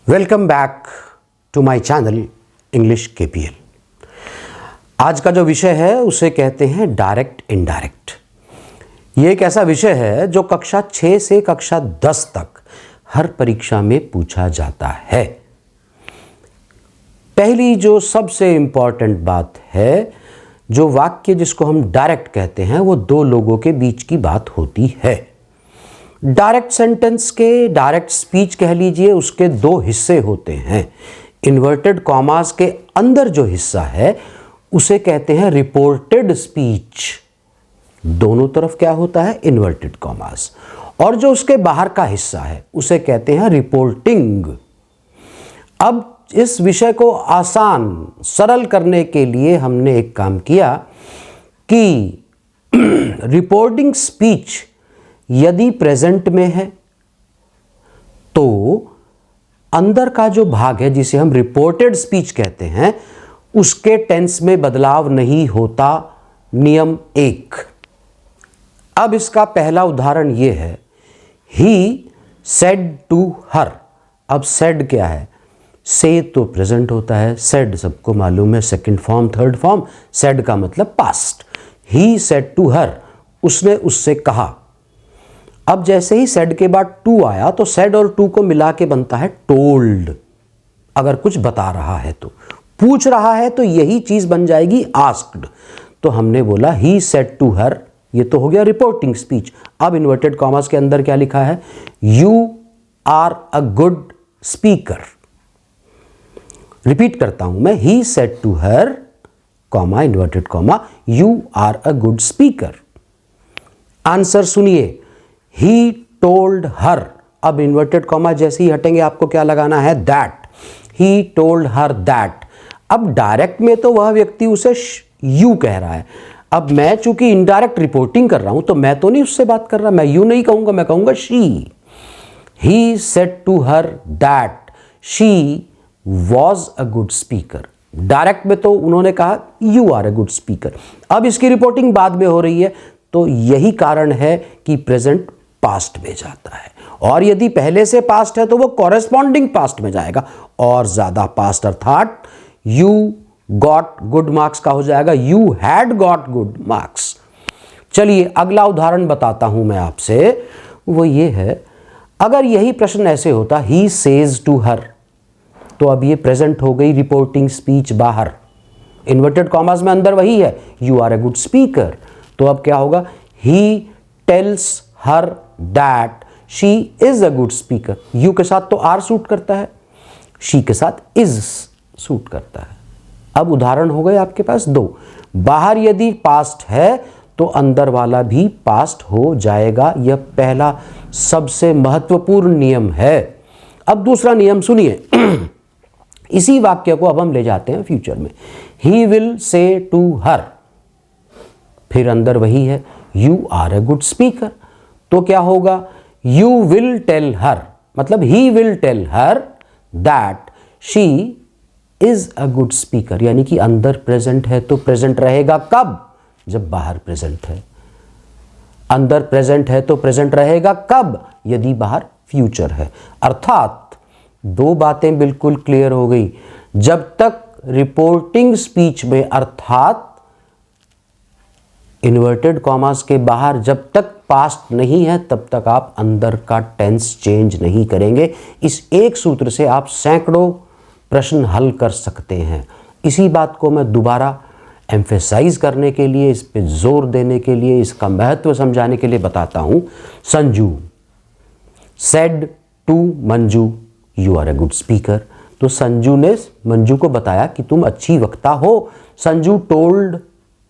Welcome back to my channel English KPL. आज का जो विषय है उसे कहते हैं डायरेक्ट इनडायरेक्ट। ये एक ऐसा विषय है जो कक्षा 6 से कक्षा 10 तक हर परीक्षा में पूछा जाता है। पहली जो सबसे इंपॉर्टेंट बात है, जो वाक्य जिसको हम डायरेक्ट कहते हैं वो दो लोगों के बीच की बात होती है। डायरेक्ट सेंटेंस के, डायरेक्ट स्पीच कह लीजिए, उसके दो हिस्से होते हैं। इन्वर्टेड कॉमास के अंदर जो हिस्सा है उसे कहते हैं रिपोर्टेड स्पीच। दोनों तरफ क्या होता है? Inverted commas. और जो उसके बाहर का हिस्सा है उसे कहते हैं रिपोर्टिंग। अब इस विषय को आसान सरल करने के लिए हमने एक काम किया कि रिपोर्टिंग स्पीच यदि प्रेजेंट में है तो अंदर का जो भाग है जिसे हम रिपोर्टेड स्पीच कहते हैं उसके टेंस में बदलाव नहीं होता। नियम 1। अब इसका पहला उदाहरण यह है, ही सेड टू हर। अब सेड क्या है? से तो प्रेजेंट होता है, सेड सबको मालूम है second form third form. Said का मतलब past. He said to her, उसने उससे कहा। अब जैसे ही सेड के बाद टू आया तो सेड और टू को मिला के बनता है टोल्ड। अगर कुछ बता रहा है तो, पूछ रहा है तो यही चीज बन जाएगी आस्क्ड। तो हमने बोला ही सेड टू हर, ये तो हो गया रिपोर्टिंग स्पीच। अब इन्वर्टेड कॉमास के अंदर क्या लिखा है? You are a good speaker. Repeat करता हूं मैं, he said to her, comma inverted comma, you are a good speaker. Answer सुनिए, ही टोल्ड हर। अब इन्वर्टेड कॉमा जैसे ही हटेंगे आपको क्या लगाना है? That. He told her that. अब डायरेक्ट में तो वह व्यक्ति उसे यू कह रहा है। अब मैं चूंकि इनडायरेक्ट रिपोर्टिंग कर रहा हूं तो मैं तो नहीं उससे बात कर रहा, मैं यू नहीं कहूंगा, मैं कहूंगा she. He said to her that she was a good speaker. Direct में तो उन्होंने कहा you are a good speaker. अब इसकी रिपोर्टिंग बाद में हो रही है तो यही कारण है कि प्रेजेंट पास्ट में जाता है। और यदि पहले से पास्ट है तो वो कॉरेस्पॉन्डिंग पास्ट में जाएगा और ज्यादा पास्ट, अर्थात यू गॉट गुड मार्क्स का हो जाएगा you had got good marks. चलिए अगला उदाहरण बताता हूं मैं आपसे। वो ये है, अगर यही प्रश्न ऐसे होता ही सेज टू हर, तो अब ये प्रेजेंट हो गई रिपोर्टिंग स्पीच बाहर। इन्वर्टेड कॉमास में अंदर वही है, you are a good speaker. तो अब क्या होगा? He tells her that she is a good speaker. You के साथ तो आर सूट करता है, शी के साथ इज सूट करता है। अब उदाहरण हो गए आपके पास दो। बाहर यदि पास्ट है तो अंदर वाला भी पास्ट हो जाएगा। यह पहला सबसे महत्वपूर्ण नियम है। अब दूसरा नियम सुनिए। इसी वाक्य को अब हम ले जाते हैं फ्यूचर में। He will say to her, फिर अंदर वही है you are a good speaker. तो क्या होगा? यू विल टेल हर, मतलब he will tell her that she is a good speaker. यानी कि अंदर प्रेजेंट है तो प्रेजेंट रहेगा कब? जब बाहर प्रेजेंट है। अंदर प्रेजेंट है तो प्रेजेंट रहेगा कब? यदि बाहर फ्यूचर है। अर्थात दो बातें बिल्कुल क्लियर हो गई। जब तक रिपोर्टिंग स्पीच में, अर्थात इन्वर्टेड कॉमास के बाहर जब तक पास्ट नहीं है तब तक आप अंदर का टेंस चेंज नहीं करेंगे। इस एक सूत्र से आप सैकड़ों प्रश्न हल कर सकते हैं। इसी बात को मैं दोबारा एम्फेसाइज करने के लिए, इस पे जोर देने के लिए, इसका महत्व समझाने के लिए बताता हूं। Sanju said to Manju you are a good speaker. तो संजू ने मंजू को बताया कि तुम अच्छी वक्ता हो। Sanju told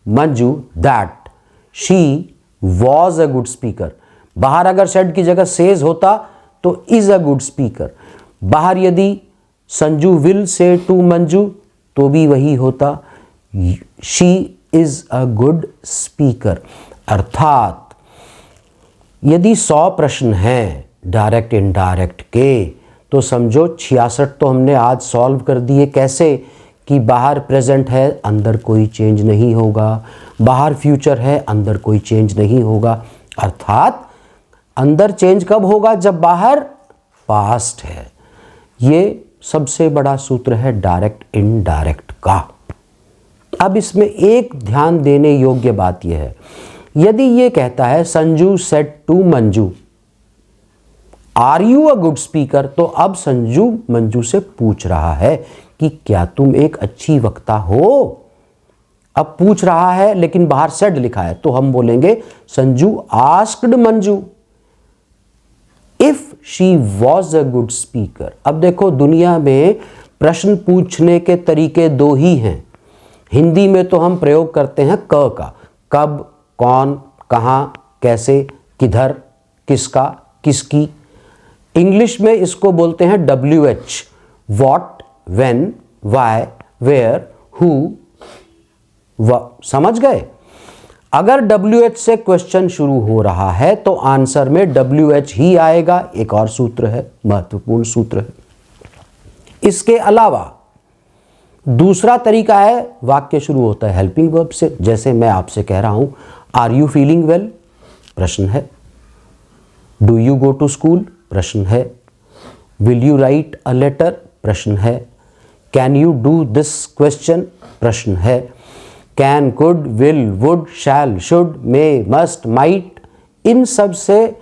Manju that she was a good speaker. बाहर अगर सेड की जगह सेज होता तो इज अ गुड स्पीकर। बाहर यदि Sanju will say to Manju तो भी वही होता she is a good speaker. अर्थात यदि 100 प्रश्न हैं डायरेक्ट इनडायरेक्ट के तो समझो 66 तो हमने आज सॉल्व कर दिए। कैसे? कि बाहर प्रेजेंट है, अंदर कोई चेंज नहीं होगा। बाहर फ्यूचर है, अंदर कोई चेंज नहीं होगा। अर्थात अंदर चेंज कब होगा? जब बाहर पास्ट है। ये सबसे बड़ा सूत्र है डायरेक्ट इनडायरेक्ट का। अब इसमें एक ध्यान देने योग्य बात यह है, यदि ये कहता है Sanju said to Manju are you a good speaker, तो अब संजू मंजू से पूछ रहा है कि क्या तुम एक अच्छी वक्ता हो। अब पूछ रहा है लेकिन बाहर सेड लिखा है, तो हम बोलेंगे Sanju asked Manju if she was a good speaker. अब देखो, दुनिया में प्रश्न पूछने के तरीके दो ही हैं। हिंदी में तो हम प्रयोग करते हैं क का, कब, कौन, कहाँ, कैसे, किधर, किसका, किसकी। इंग्लिश में इसको बोलते हैं WH, what, when, why, where, who. समझ गए? अगर WH से क्वेश्चन शुरू हो रहा है तो आंसर में WH ही आएगा। एक और सूत्र है, महत्वपूर्ण सूत्र है। इसके अलावा दूसरा तरीका है, वाक्य शुरू होता है हेल्पिंग वर्ब से। जैसे मैं आपसे कह रहा हूं आर यू फीलिंग वेल, प्रश्न है। Do you go to school, प्रश्न है। Will you write a letter, प्रश्न है। Can you do this question, प्रश्न है। Can, could, will, would, shall, should, may, must, might, इन सब से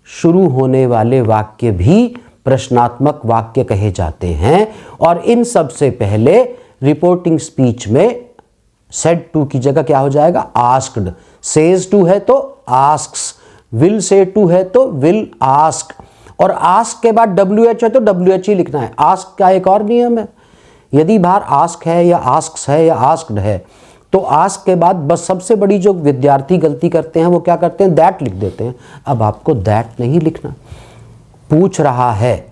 शुरू होने वाले वाक्य भी प्रश्नात्मक वाक्य कहे जाते हैं। और इन सब से पहले रिपोर्टिंग स्पीच में सेड टू की जगह क्या हो जाएगा, आस्क्ड। सेज टू है तो आस्क्स, विल से टू है तो विल आस्क, और आस्क के बाद WH है तो WH ही लिखना है। आस्क का एक और नियम है, यदि बाहर आस्क है या आस्क्स है या आस्क्ड है तो आस्क के बाद बस सबसे बड़ी जो विद्यार्थी गलती करते हैं वो क्या करते हैं, दैट लिख देते हैं। अब आपको दैट नहीं लिखना। पूछ रहा है,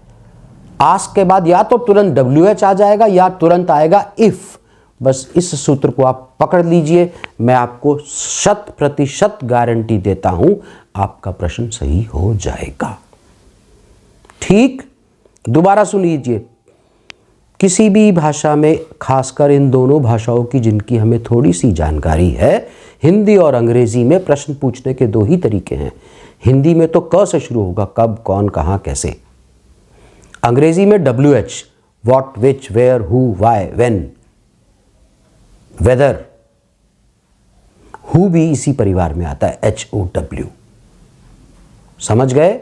आस्क के बाद या तो तुरंत WH आ जाएगा या तुरंत आएगा इफ। बस इस सूत्र को आप पकड़ लीजिए, मैं आपको 100% गारंटी देता हूं आपका प्रश्न सही हो जाएगा। ठीक, दोबारा सुन लीजिए। किसी भी भाषा में, खासकर इन दोनों भाषाओं की जिनकी हमें थोड़ी सी जानकारी है, हिंदी और अंग्रेजी में प्रश्न पूछने के दो ही तरीके हैं। हिंदी में तो क से शुरू होगा, कब, कौन, कहाँ, कैसे। अंग्रेजी में WH, what, which, where, who, why, when, whether. Who भी इसी परिवार में आता है, HOW। समझ गए?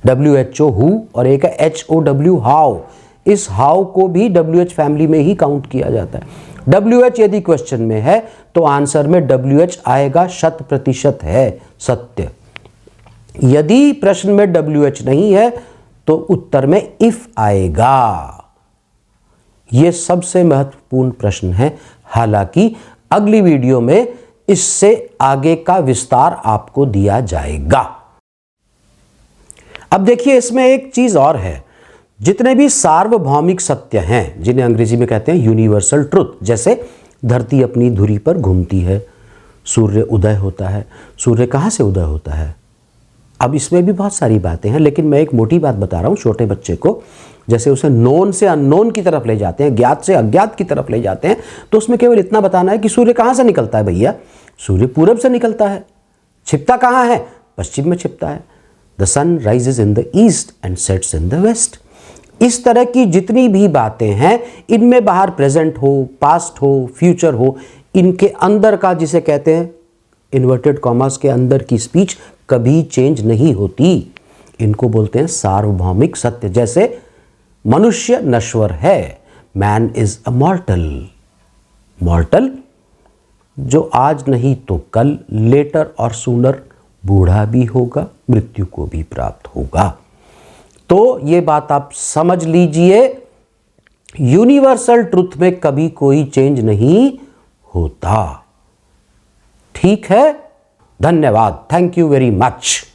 WHO हु और एक है HOW हाउ। इस हाउ को भी WH फैमिली में ही काउंट किया जाता है। WH यदि क्वेश्चन में है तो आंसर में WH आएगा, 100% है, सत्य। यदि प्रश्न में WH नहीं है तो उत्तर में इफ आएगा। यह सबसे महत्वपूर्ण प्रश्न है। हालांकि अगली वीडियो में इससे आगे का विस्तार आपको दिया जाएगा। अब देखिए, इसमें एक चीज और है। जितने भी सार्वभौमिक सत्य हैं, जिन्हें अंग्रेजी में कहते हैं यूनिवर्सल ट्रुथ, जैसे धरती अपनी धुरी पर घूमती है, सूर्य उदय होता है। सूर्य कहाँ से उदय होता है? अब इसमें भी बहुत सारी बातें हैं, लेकिन मैं एक मोटी बात बता रहा हूँ छोटे बच्चे को। जैसे उसे नोन से अननोन की तरफ ले जाते हैं, ज्ञात से अज्ञात की तरफ ले जाते हैं, तो उसमें केवल इतना बताना है कि सूर्य कहाँ से निकलता है। भैया, सूर्य पूरब से निकलता है। छिपता कहाँ है? पश्चिम में छिपता है। The sun rises in the east and sets in the west. इस तरह की जितनी भी बातें हैं, इनमें बाहर प्रेजेंट हो, पास्ट हो, फ्यूचर हो, इनके अंदर का, जिसे कहते हैं इन्वर्टेड कॉमास के अंदर की स्पीच, कभी चेंज नहीं होती। इनको बोलते हैं सार्वभौमिक सत्य। जैसे मनुष्य नश्वर है, मैन इज अ मॉर्टल। मॉर्टल जो आज नहीं तो कल, लेटर और सूनर बूढ़ा भी होगा, मृत्यु को भी प्राप्त होगा। तो ये बात आप समझ लीजिए, यूनिवर्सल ट्रुथ में कभी कोई चेंज नहीं होता। ठीक है, धन्यवाद, थैंक यू वेरी मच।